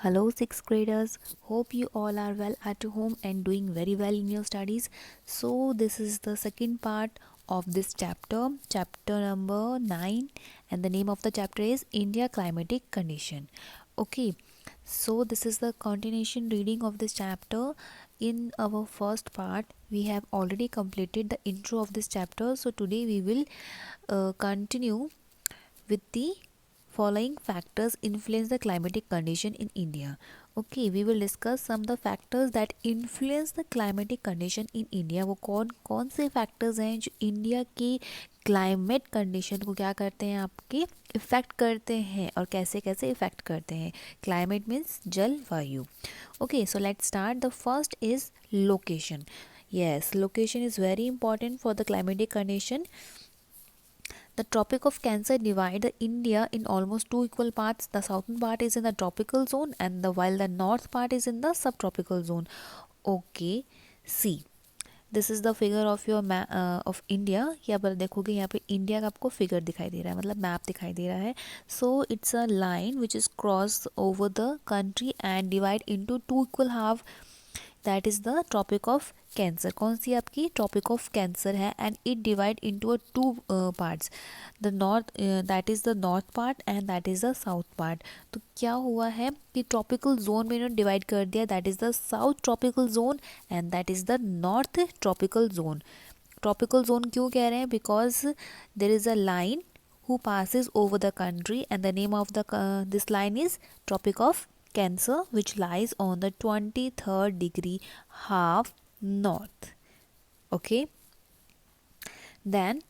Hello, sixth graders. Hope you all are well at home and doing very well in your studies. So, this is the second part of this chapter, chapter number 9, and the name of the chapter is India Climatic Condition. Okay, so this is the continuation reading of this chapter. In our first part, we have already completed the intro of this chapter. So, today we will continue with the following factors influence the climatic condition in India. Okay, we will discuss some of the factors that influence the climatic condition in India. वो कौन कौन से factors हैं जो India की climate condition को क्या करते हैं, आपके इफ़ेक्ट करते हैं और कैसे कैसे इफ़ेक्ट करते हैं. क्लाइमेट मीन्स जल वायु. Okay, so let's start. The first is location. Yes, location is very important for the climatic condition. The Tropic of Cancer divide the India in almost two equal parts. The southern part is in the tropical zone and while the north part is in the subtropical zone. Okay, see. This is the figure of your of India. यहाँ पर देखोगे, यहाँ पे India का आपको figure दिखाई दे रहा है, मतलब मैप दिखाई दे रहा है. So it's a line which is cross over the country and divide into two equal half. That is the tropic of cancer. कौन सी आपकी ट्रॉपिक ऑफ कैंसर है and it divide into a two parts. The north, that is the north part and that is the south part. तो क्या हुआ है कि tropical zone में इन्होंने डिवाइड कर दिया. That is the south tropical zone and that is the north tropical zone. Tropical zone क्यों कह रहे हैं? Because there is a line who passes over the country and the name of the this line is Tropic of Cancer, which lies on the 23rd degree half north. Okay, then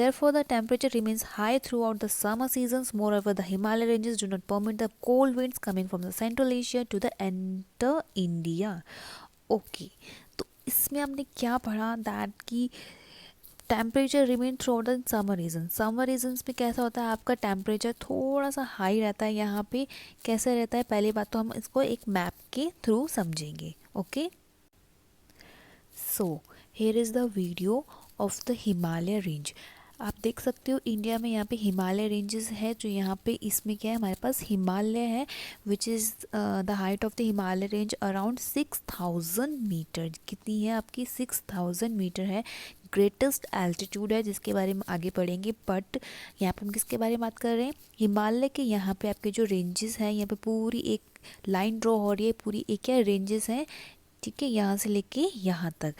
therefore the temperature remains high throughout the summer seasons. Moreover, the Himalaya ranges do not permit the cold winds coming from the Central Asia to the enter India. Okay, तो इसमें हमने क्या पढ़ा? That की temperature remain throughout the summer region. Summer regions में कैसा होता है, आपका टेम्परेचर थोड़ा सा हाई रहता है. यहाँ पे कैसे रहता है, पहली बात तो हम इसको एक मैप के थ्रू समझेंगे. Okay, so here is the video of the Himalaya range. आप देख सकते हो इंडिया में यहाँ पे हिमालय रेंजेस है. जो यहाँ पे इसमें क्या है, हमारे पास हिमालय है which is the height of the Himalaya range around 6000 metre. कितनी है आपकी? 6000 मीटर है. ग्रेटेस्ट एल्टीट्यूड है जिसके बारे में आगे पढ़ेंगे. बट यहाँ पे हम किसके बारे में बात कर रहे हैं? हिमालय के. यहाँ पे आपके जो रेंजेस हैं, यहाँ पे पूरी एक लाइन ड्रॉ हो रही है. पूरी एक क्या रेंजेस हैं, ठीक है, यहाँ से लेके यहाँ तक.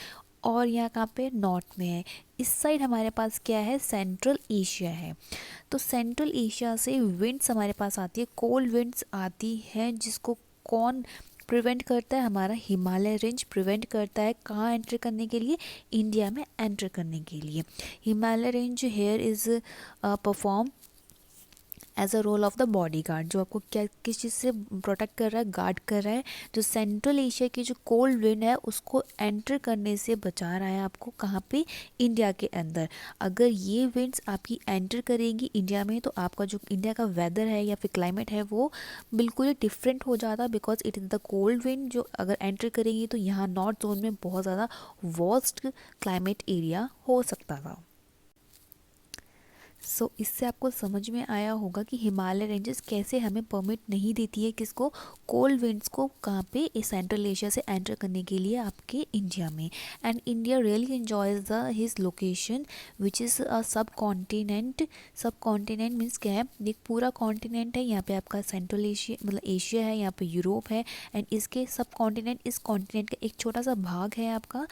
और यहाँ कहाँ पे? नॉर्थ में है. इस साइड हमारे पास क्या है? सेंट्रल एशिया है. तो सेंट्रल एशिया से विंड्स हमारे पास आती है, कोल्ड विंड्स आती हैं, जिसको कौन प्रिवेंट करता है? हमारा हिमालय रेंज प्रिवेंट करता है. कहाँ एंटर करने के लिए? इंडिया में एंटर करने के लिए. Himalaya range here is perform as a role of the bodyguard. जो आपको क्या किस चीज़ से प्रोटेक्ट कर रहा है? गार्ड कर रहा है. जो सेंट्रल एशिया की जो कोल्ड विंड है उसको एंटर करने से बचा रहा है आपको. कहाँ पे? इंडिया के अंदर. अगर ये विंड्स आपकी एंटर करेंगी इंडिया में तो आपका जो इंडिया का वेदर है या फिर क्लाइमेट है वो बिल्कुल ही डिफरेंट हो जाता. Because it is the cold wind जो अगर एंटर करेंगी तो यहाँ नॉर्थ जोन में बहुत ज़्यादा वर्स्ट क्लाइमेट एरिया हो सकता था. सो इससे आपको समझ में आया होगा कि हिमालय रेंजेस कैसे हमें परमिट नहीं देती है किसको? कोल्ड विंड्स को. कहाँ पे? इस सेंट्रल एशिया से एंटर करने के लिए आपके इंडिया में. And India really enjoys the his location which is a सब कॉन्टिनेंट. सब कॉन्टिनेंट मीन्स क्या है? एक पूरा कॉन्टिनेंट है. यहाँ पे आपका सेंट्रल एशिया मतलब एशिया है, यहाँ पे यूरोप है एंड इसके सब कॉन्टिनेंट, इस कॉन्टिनेंट का एक छोटा सा भाग है आपका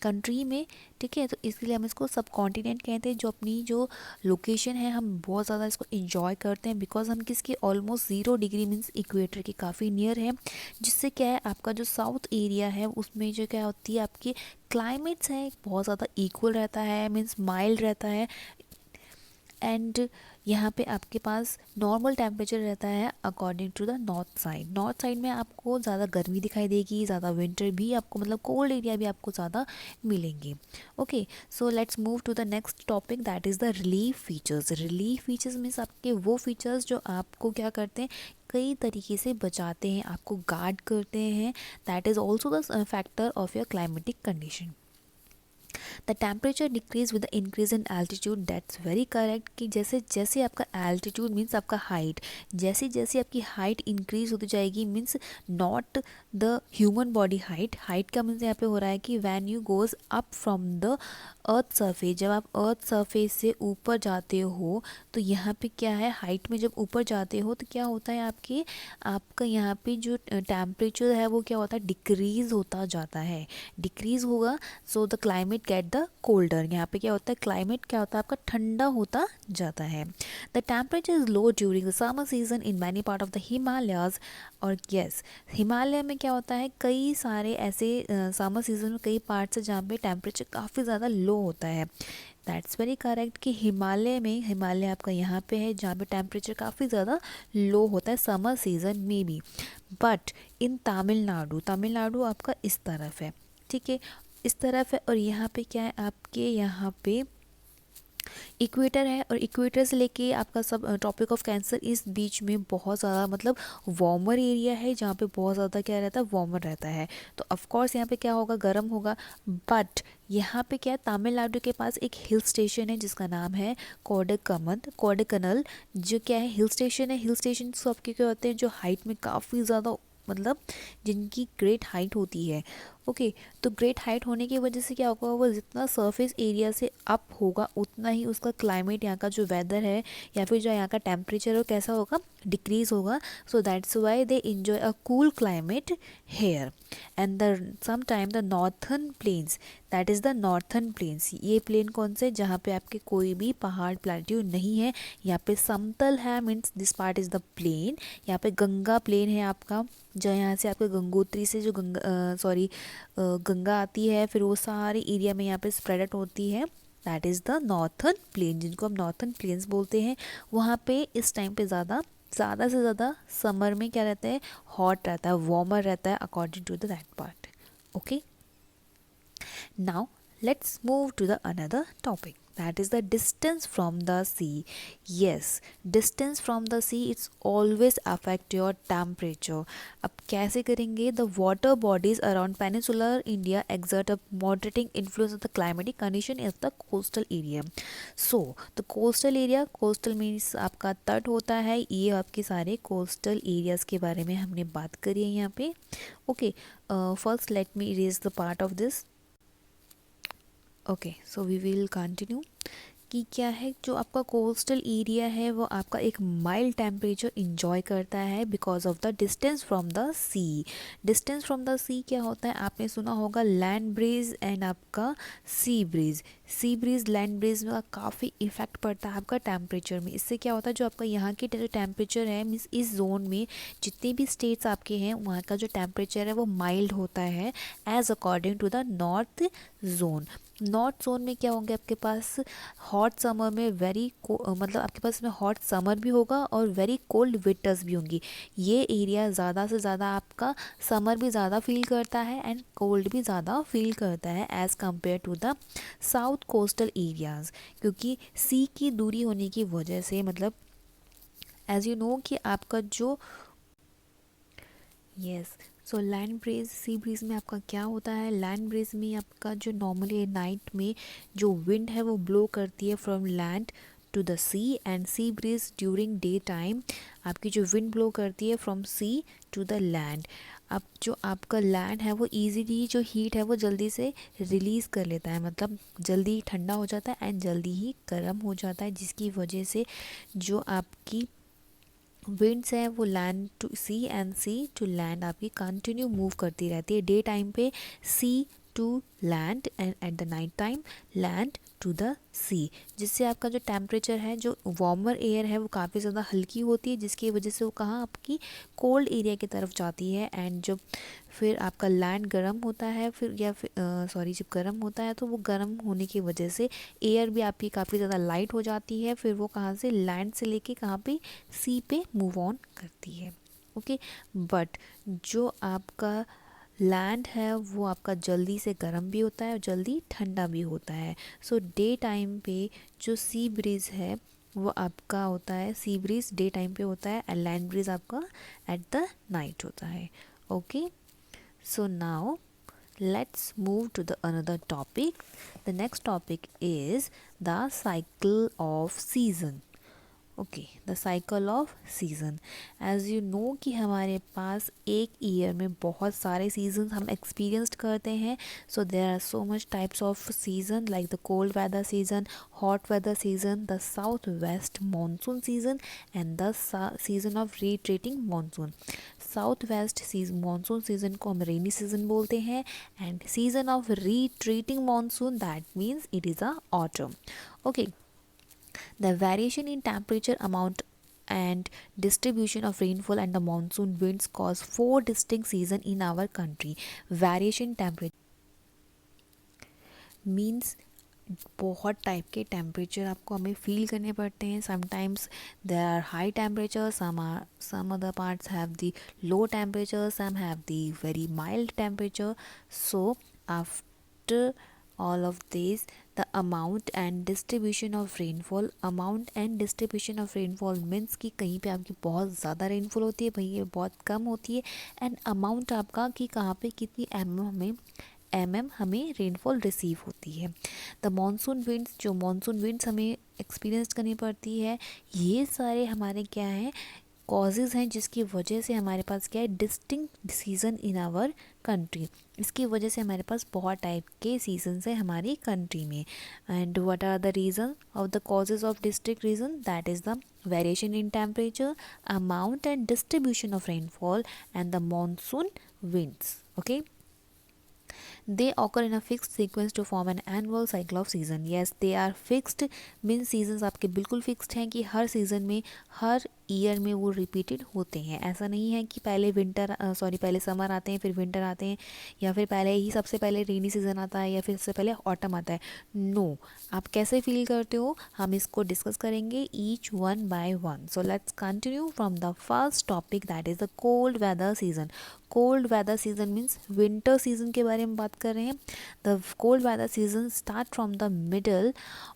कंट्री में. ठीक है, तो इसलिए हम इसको सब कॉन्टिनेंट कहते हैं. जो अपनी जो लोकेशन है हम बहुत ज़्यादा इसको इन्जॉय करते हैं बिकॉज हम किसकी ऑलमोस्ट 0 डिग्री मीन्स इक्वेटर के काफ़ी नियर है. जिससे क्या है, आपका जो साउथ एरिया है उसमें जो क्या होती है, आपकी क्लाइमेट्स है बहुत ज़्यादा इक्वल रहता है, मीन्स माइल्ड रहता है. एंड यहाँ पे आपके पास नॉर्मल टेम्परेचर रहता है according to the north side. North side में आपको ज़्यादा गर्मी दिखाई देगी, ज़्यादा विंटर भी आपको, मतलब कोल्ड एरिया भी आपको ज़्यादा मिलेंगे. Okay, so let's move to the next topic that is the relief features. Relief features means आपके वो फीचर्स जो आपको क्या करते हैं, कई तरीके से बचाते हैं, आपको गार्ड करते हैं. That is also the factor of your climatic condition. The temperature decrease with the increase in altitude, that's very correct कि जैसे जैसे आपका एल्टीट्यूड मीन्स आपका हाइट, जैसे जैसे आपकी हाइट इंक्रीज होती जाएगी, means not the human body height, height का मीन्स यहाँ पे हो रहा है कि when you goes up from the earth surface, जब आप अर्थ सरफेस से ऊपर जाते हो तो यहाँ पे क्या है, हाइट में जब ऊपर जाते हो तो क्या होता है आपका यहाँ पे जो टेम्परेचर है वो क्या होता है, डिक्रीज होता जाता है, डिक्रीज होगा। So the climate get the colder, यहाँ पे क्या होता है, क्लाइमेट क्या होता है आपका ठंडा होता जाता है। The temperature is low during the summer season in many part of the Himalayas, और यस हिमालय में क्या होता है, कई सारे ऐसे समर सीजन में कई पार्ट्स है जहाँ पे टेम्परेचर काफ़ी ज़्यादा लो होता है। दैट्स वेरी करेक्ट कि हिमालय में, हिमालय आपका यहाँ पे है जहाँ पे टेम्परेचर काफ़ी ज़्यादा लो होता है समर सीजन में भी। बट इन तमिलनाडु, तमिलनाडु आपका इस तरफ है, ठीक है, इस तरफ है, और यहाँ पे क्या है, आपके यहाँ पे इक्वेटर है, और इक्वेटर से लेके आपका सब ट्रॉपिक ऑफ कैंसर, इस बीच में बहुत ज़्यादा मतलब वार्मर एरिया है जहाँ पे बहुत ज़्यादा क्या रहता है, वार्मर रहता है। तो ऑफ कोर्स यहाँ पे क्या होगा, गर्म होगा। बट यहाँ पे क्या है, तमिलनाडु के पास एक हिल स्टेशन है जिसका नाम है कोडाइकनाल, जो क्या है, हिल स्टेशन है। हिल स्टेशन सबके क्या होते हैं, जो हाइट में काफ़ी ज़्यादा मतलब जिनकी ग्रेट हाइट होती है। ओके, तो ग्रेट हाइट होने की वजह से क्या होगा, वो जितना सरफेस एरिया से अप होगा उतना ही उसका क्लाइमेट, यहाँ का जो वेदर है या फिर जो यहाँ का टेम्परेचर है वो कैसा होगा, डिक्रीज होगा। So that's why they enjoy a cool climate here. And the same time the northern plains, that is the northern plains, ये प्लेन कौन से, जहाँ पे आपके कोई भी पहाड़ प्लेट्यू नहीं है, यहाँ पे समतल है, means this part is the plain. यहाँ पे गंगा प्लेन है आपका, जो यहाँ से आपके गंगोत्री से जो गंगा आती है, फिर वो सारे एरिया में यहाँ पे स्प्रेड आउट होती है, that is the northern plain, जिनको हम नॉर्थन प्लेन्स बोलते हैं। वहाँ पे इस टाइम पे ज़्यादा से ज़्यादा समर में क्या रहता है, हॉट रहता है, वार्मर रहता है according to the that part. Okay, now let's move to the another topic, that is the distance from the sea. Yes, distance from the sea, it's always affect your temperature. अब कैसे करेंगे, the water bodies around peninsular India exert a moderating influence of the climatic condition of the coastal area. So the coastal area, coastal means आपका तट होता है, ये आपके सारे coastal areas के बारे में हमने बात करी है यहाँ पे। Okay, first let me erase the part of this. Okay, so we will continue कि क्या है, जो आपका कोस्टल एरिया है वो आपका एक माइल्ड टेम्परेचर इंजॉय करता है because of the distance from the sea. Distance from the sea क्या होता है, आपने सुना होगा लैंड ब्रीज एंड आपका sea breeze. Sea breeze land breeze में काफ़ी इफेक्ट पड़ता है आपका टेम्परेचर में। इससे क्या होता है, जो आपका यहाँ की जो टेम्परेचर है, मीन्स इस जोन में जितने भी स्टेट्स आपके हैं वहाँ का जो टेम्परेचर है वो माइल्ड होता है as according to the north zone. North zone में क्या होंगे आपके पास, हॉट समर में मतलब आपके पास में हॉट समर भी होगा और वेरी कोल्ड विंटर्स भी होंगी। ये एरिया ज़्यादा से ज़्यादा आपका समर भी ज़्यादा फील करता है एंड कोल्ड भी ज़्यादा फील करता है as compare to the south coastal areas, क्योंकि सी की दूरी होने की वजह से, मतलब एज यू नो कि आपका जो yes so land breeze, sea breeze में आपका क्या होता है, लैंड ब्रीज में आपका जो नॉर्मली नाइट में जो विंड है वो ब्लो करती है from land to the sea, and sea breeze during day time आपकी जो विंड ब्लो करती है from sea to the land. अब जो आपका लैंड है वो ईजीली जो हीट है वो जल्दी से रिलीज़ कर लेता है, मतलब जल्दी ठंडा हो जाता है एंड जल्दी ही गर्म हो जाता है, जिसकी वजह से जो आपकी विंड्स है वो land to sea and sea to land आपकी कंटिन्यू मूव करती रहती है। डे टाइम पे sea to land and at the night time land to the sea, जिससे आपका जो टेम्परेचर है, जो वार्मर एयर है वो काफ़ी ज़्यादा हल्की होती है, जिसकी वजह से वो कहाँ आपकी कोल्ड एरिया की तरफ जाती है। एंड जब फिर आपका लैंड गर्म होता है, फिर या फिर जब गर्म होता है तो वो गर्म होने की वजह से एयर भी आपकी काफ़ी ज़्यादा लाइट हो जाती है, फिर वो कहाँ से लैंड से लेके कहाँ पे सी पे मूव ऑन करती है। ओके, बट जो आपका लैंड है वो आपका जल्दी से गर्म भी होता है और जल्दी ठंडा भी होता है। सो डे टाइम पे जो सी ब्रीज है वो आपका होता है, सी ब्रीज डे टाइम पे होता है एंड लैंड ब्रीज आपका एट द नाइट होता है। Okay, so now let's move to the another topic. The next topic is the cycle of season. Okay, the cycle of season. As you know कि हमारे पास एक year में बहुत सारे season हम एक्सपीरियंस्ड करते हैं. So there are so much types of season like the cold weather season, hot weather season, the south west monsoon season and the season of retreating monsoon. South west monsoon season को हम rainy season बोलते हैं and season of retreating monsoon that means it is a autumn. Okay, the variation in temperature amount and distribution of rainfall and the monsoon winds cause four distinct seasons in our country. Variation temperature means बहुत type के temperature आपको हमें feel करने पड़ते हैं. Sometimes there are high temperature, some other parts have the low temperature, some have the very mild temperature. So after all of these, the amount and distribution of rainfall means कि कहीं पे आपकी बहुत ज़्यादा rainfall होती है, कहीं बहुत कम होती है. एंड अमाउंट आपका कि कहाँ पे कितनी हमें रेनफॉल रिसीव होती है. द मानसून विंड्स, जो मानसून विंड्स हमें एक्सपीरियंस करनी पड़ती है, ये सारे हमारे क्या हैं, कॉजेज़ हैं जिसकी वजह से हमारे पास क्या है, distinct season in our country. इसकी वजह से हमारे पास बहुत टाइप के सीजन्स हैं हमारी कंट्री में. And what are the reason of the causes of district region? That is the variation in temperature, amount and distribution of rainfall and the monsoon winds. Okay, they occur in a fixed sequence to form an annual cycle of season. Yes, they are fixed means seasons आपके बिल्कुल fixed हैं कि हर season में, हर year में वो repeated होते हैं. ऐसा नहीं है कि पहले समर आते हैं फिर विंटर आते हैं, या फिर सबसे पहले रेनी सीज़न आता है, या फिर सबसे पहले ऑटम आता है. नो, आप कैसे फील करते हो हम इसको डिस्कस करेंगे each one by one. So let's continue from the first topic that is the cold weather season. Cold weather season means winter season के बारे में बात कर रहे हैं. The cold weather season start from the middle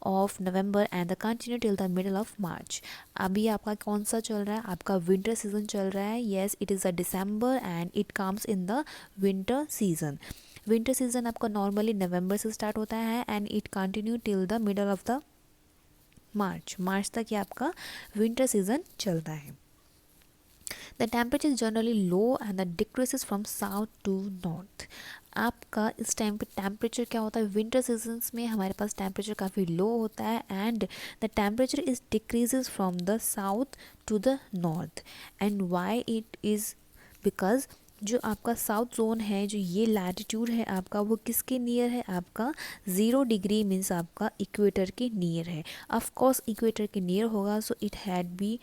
of November and the continue till the middle of March. अभी आपका कौन सा चल रहा है? आपका विंटर सीजन चल रहा है. Yes, it is a December and it comes in the winter season. Winter season आपका नॉर्मली नवंबर से स्टार्ट होता है and it continue till the middle of the March तक ये आपका विंटर सीजन चलता है. The temperature is generally low and that decreases from south to north. आपका इस टाइम पे टेम्परेचर क्या होता है? विंटर सीजन्स में हमारे पास टेम्परेचर काफ़ी लो होता है and the temperature is decreases from the south to the north. And why it is because जो आपका साउथ जोन है, जो ये लैटिट्यूड है आपका, वो किसके नियर है? आपका 0 डिग्री मीन्स आपका इक्वेटर के नियर है. ऑफ कोर्स इक्वेटर के नियर होगा, so it had B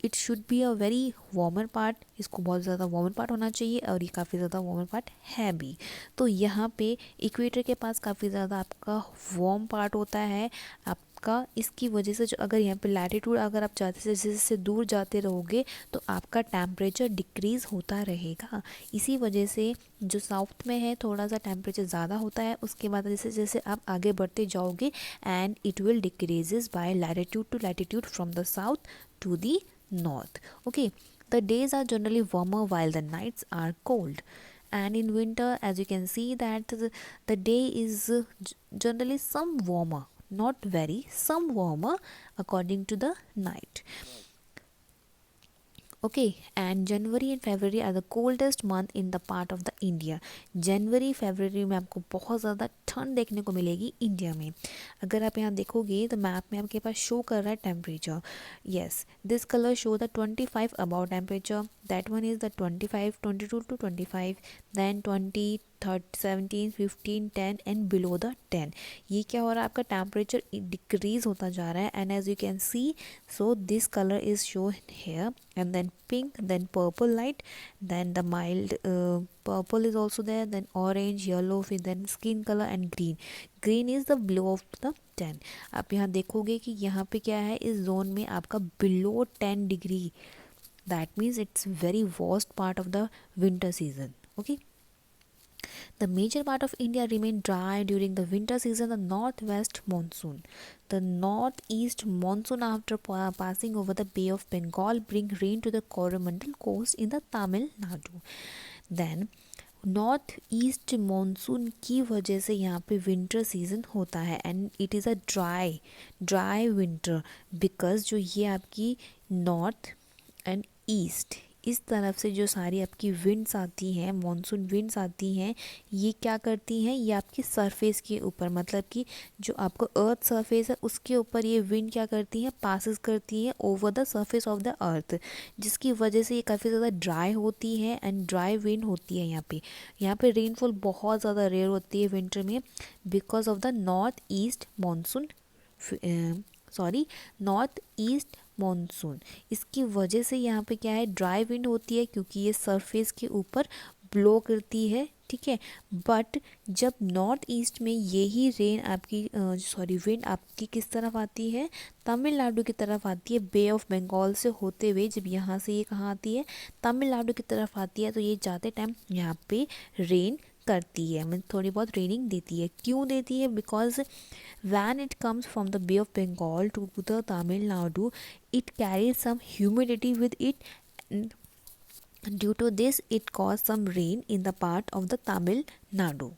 it should be a very warmer part. इसको बहुत ज़्यादा वार्मर पार्ट होना चाहिए और ये काफ़ी ज़्यादा वार्मर पार्ट है भी. तो यहाँ पे इक्वेटर के पास काफ़ी ज़्यादा आपका वार्म पार्ट होता है आपका. इसकी वजह से जो अगर यहाँ पे लैटिट्यूड अगर आप जैसे दूर जाते रहोगे तो आपका टेम्परेचर डिक्रीज़ होता रहेगा. इसी वजह से जो साउथ में है थोड़ा सा टेम्परेचर ज़्यादा होता है, उसके बाद जैसे जैसे आप आगे बढ़ते जाओगे and it will decreases by latitude to latitude from the south to the north. Okay, the days are generally warmer while the nights are cold. And in winter, as you can see that the day is generally some warmer, not very, some warmer according to the night. Okay, and January and February are the coldest month in the part of the India. जनवरी फरवरी में आपको बहुत ज़्यादा ठंड देखने को मिलेगी India में. अगर आप यहाँ देखोगे तो मैप में आपके पास शो कर रहा है temperature. Yes, this colour show the 25 about temperature. That one is the 25, 22 to 25, then 20, 17, 15, 10 and below the 10. ये क्या हो रहा है? आपका टेम्परेचर डिक्रीज होता जा रहा है. And as you can see, so this colour is show here and then pink, then purple light, then the mild purple is also there, then orange, yellow, then skin color and green is the below of the 10. आप यहाँ देखोगे कि यहाँ पे क्या है, इस zone में आपका below 10 degree. that means it's very worst part of the winter season. Okay, the major part of India remained dry during the winter season. The northwest monsoon, the northeast monsoon after passing over the Bay of Bengal bring rain to the Coromandel coast in the Tamil Nadu. Then north east monsoon की वजह से यहाँ पे winter season होता है and it is a dry winter because जो ये आपकी नॉर्थ एंड ईस्ट इस तरफ से जो सारी आपकी विंड्स आती हैं, मॉनसून विंड्स आती हैं, ये क्या करती हैं, ये आपकी सरफेस के ऊपर, मतलब कि जो आपको अर्थ सरफेस है उसके ऊपर ये विंड क्या करती हैं, पासिस करती हैं over the surface of the earth, जिसकी वजह से ये काफ़ी ज़्यादा ड्राई होती है एंड ड्राई विंड होती है। यहाँ पे रेनफॉल बहुत ज़्यादा रेयर होती है विंटर में because of the north east monsoon. इसकी वजह से यहाँ पे क्या है, ड्राई विंड होती है क्योंकि ये सरफेस के ऊपर ब्लो करती है, ठीक है। बट जब नॉर्थ ईस्ट में यही विंड आपकी किस तरफ आती है, तमिलनाडु की तरफ आती है, बे ऑफ बंगाल से होते हुए जब यहाँ से ये कहाँ आती है, तमिलनाडु की तरफ आती है, तो ये जाते टाइम यहाँ पे रेन करती है, मतलब थोड़ी बहुत रेनिंग देती है। क्यों देती है, because when it comes from the Bay of Bengal to the Tamil Nadu, it carries some humidity with it, and due to this it caused some rain in the part of the Tamil Nadu.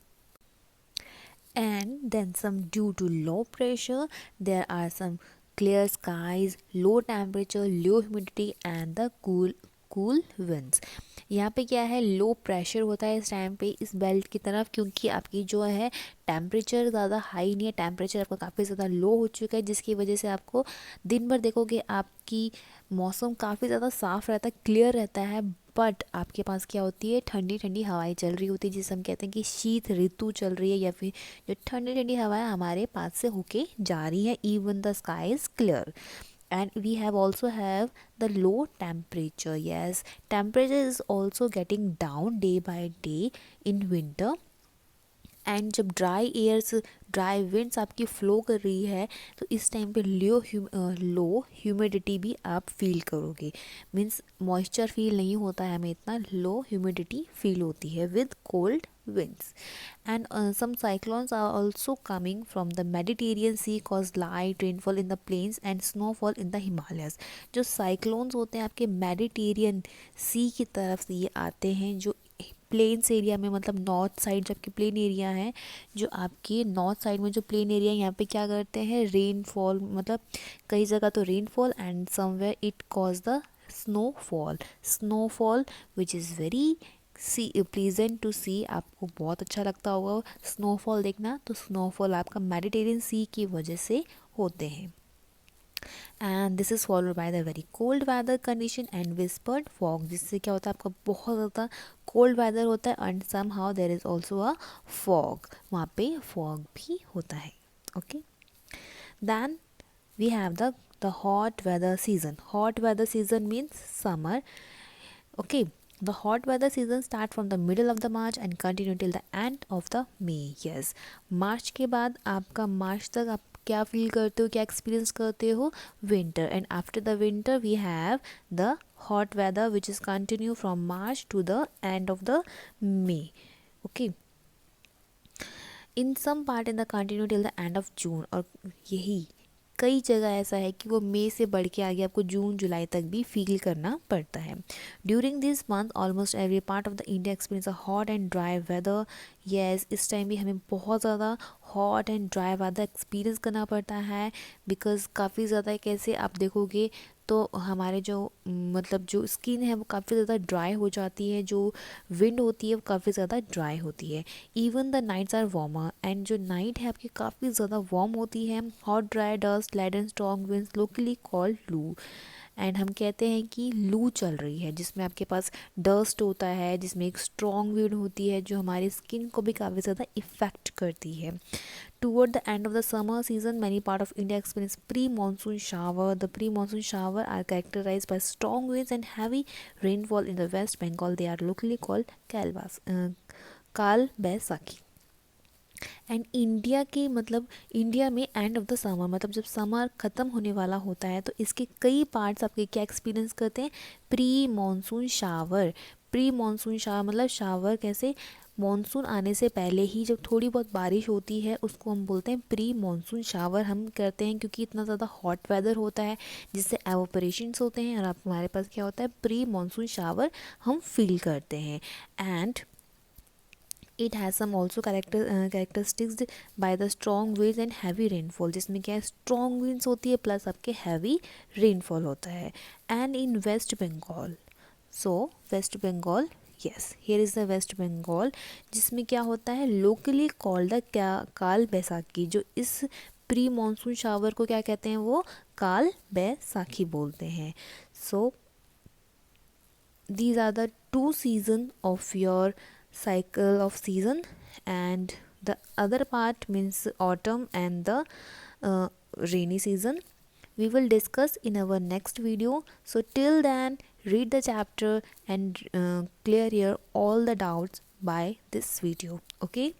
And then some due to low pressure, there are some clear skies, low temperature, low humidity and the cool winds. यहाँ पे क्या है, low pressure होता है इस time पे इस belt की तरफ, क्योंकि आपकी जो है टेम्परेचर ज़्यादा हाई नहीं है, टेम्परेचर आपका काफ़ी ज़्यादा लो हो चुका है, जिसकी वजह से आपको दिन भर देखोगे आपकी मौसम काफ़ी ज़्यादा साफ़ रहता है, क्लियर रहता है, बट आपके पास क्या होती है, ठंडी ठंडी हवाएं चल रही होती है, जिसे हम कहते हैं कि शीत ऋतु चल रही है, या फिर जो ठंडी ठंडी हवाएं हमारे पास से होके जा रही है। Even the sky is clear and we have also have the low temperature. Yes, temperature is also getting down day by day in winter, and जब ड्राई विंड्स आपकी फ्लो कर रही है तो इस टाइम पे लो ह्यूमिडिटी भी आप फील करोगे, मीन्स मॉइस्चर फील नहीं होता है हमें, इतना लो ह्यूमिडिटी फील होती है with cold winds. And some cyclones are also coming from the Mediterranean Sea, cause light rainfall in the plains and snowfall in the Himalayas. जो cyclones होते हैं आपके मेडिटेरियन सी की तरफ से ये आते हैं, जो प्लेन्स एरिया में, मतलब नॉर्थ साइड जबकि प्लेन एरिया है, जो आपके नॉर्थ साइड में जो प्लेन एरिया है यहाँ पे क्या करते हैं, रेनफॉल, मतलब कई जगह तो rainfall and somewhere it cause the snowfall which is very pleasant to see. आपको बहुत अच्छा लगता होगा स्नोफॉल देखना, तो स्नोफॉल आपका मेडिटेरियन सी की वजह से होते हैं। And this is followed by the very cold weather condition and whispered fog, जिससे क्या होता है आपका बहुत ज़्यादा कोल्ड वेदर होता है and somehow there is also a fog, वहाँ पे फॉग भी होता है। Okay, then we have the hot weather season. Hot weather season means summer. Okay, the hot weather season start from the middle of the March and continue till the end of the May. Yes, मार्च के बाद आपका मार्च तक आप क्या feel करते हो, क्या experience करते हो, winter, and after the winter we have the hot weather which is continue from March to the end of the May. Okay, in some part in the continue till the end of June, और यही कई जगह ऐसा है कि वो मई से बढ़ के आगे आपको जून जुलाई तक भी फील करना पड़ता है. During this month almost every part of the India experience a hot and dry weather. Yes, इस टाइम भी हमें बहुत ज़्यादा hot and dry weather experience करना पड़ता है, बिकॉज़ काफ़ी ज़्यादा कैसे आप देखोगे तो हमारे जो मतलब जो स्किन है वो काफ़ी ज़्यादा ड्राई हो जाती है, जो विंड होती है वो काफ़ी ज़्यादा ड्राई होती है. Even the nights are warmer, and जो नाइट है आपकी काफ़ी ज़्यादा वार्म होती है. Hot dry dust light and strong winds locally called loo, and हम कहते हैं कि लू चल रही है, जिसमें आपके पास डस्ट होता है, जिसमें एक स्ट्रॉन्ग विंड होती है जो हमारी स्किन को भी काफ़ी ज़्यादा इफ़ेक्ट करती है. Toward the end of the summer season, many parts of India experience pre-monsoon shower. The pre-monsoon shower are characterized by strong winds and heavy rainfall in the West Bengal. They are locally called काल Baisakhi. And India के मतलब India में and of the summer, मतलब जब summer ख़त्म होने वाला होता है तो इसके कई पार्ट्स आपके क्या एक्सपीरियंस करते हैं, pre monsoon shower. Pre monsoon shower मतलब शावर कैसे, मानसून आने से पहले ही जब थोड़ी बहुत बारिश होती है उसको हम बोलते हैं प्री मानसून शावर. हम करते हैं क्योंकि इतना ज़्यादा हॉट वेदर होता है जिससे एवोपरेशंस होते हैं, और आप हमारे पास क्या होता है, प्री मानसून शावर हम फील करते हैं. And it has some also characteristics by the strong winds and heavy rainfall, जिसमें क्या है स्ट्रॉन्ग winds होती है प्लस आपके हैवी रेनफॉल होता है. And in West Bengal, so West Bengal, yes here is the West Bengal, जिसमें क्या होता है लोकली कॉल्ड द काल बैसाखी. जो इस प्री मानसून शावर को क्या कहते हैं, वो काल बैसाखी बोलते हैं. सो these are the two season of your cycle of season, and the other part means autumn and the rainy season we will discuss in our next video. So till then, read the chapter and clear your all the doubts by this video. Okay,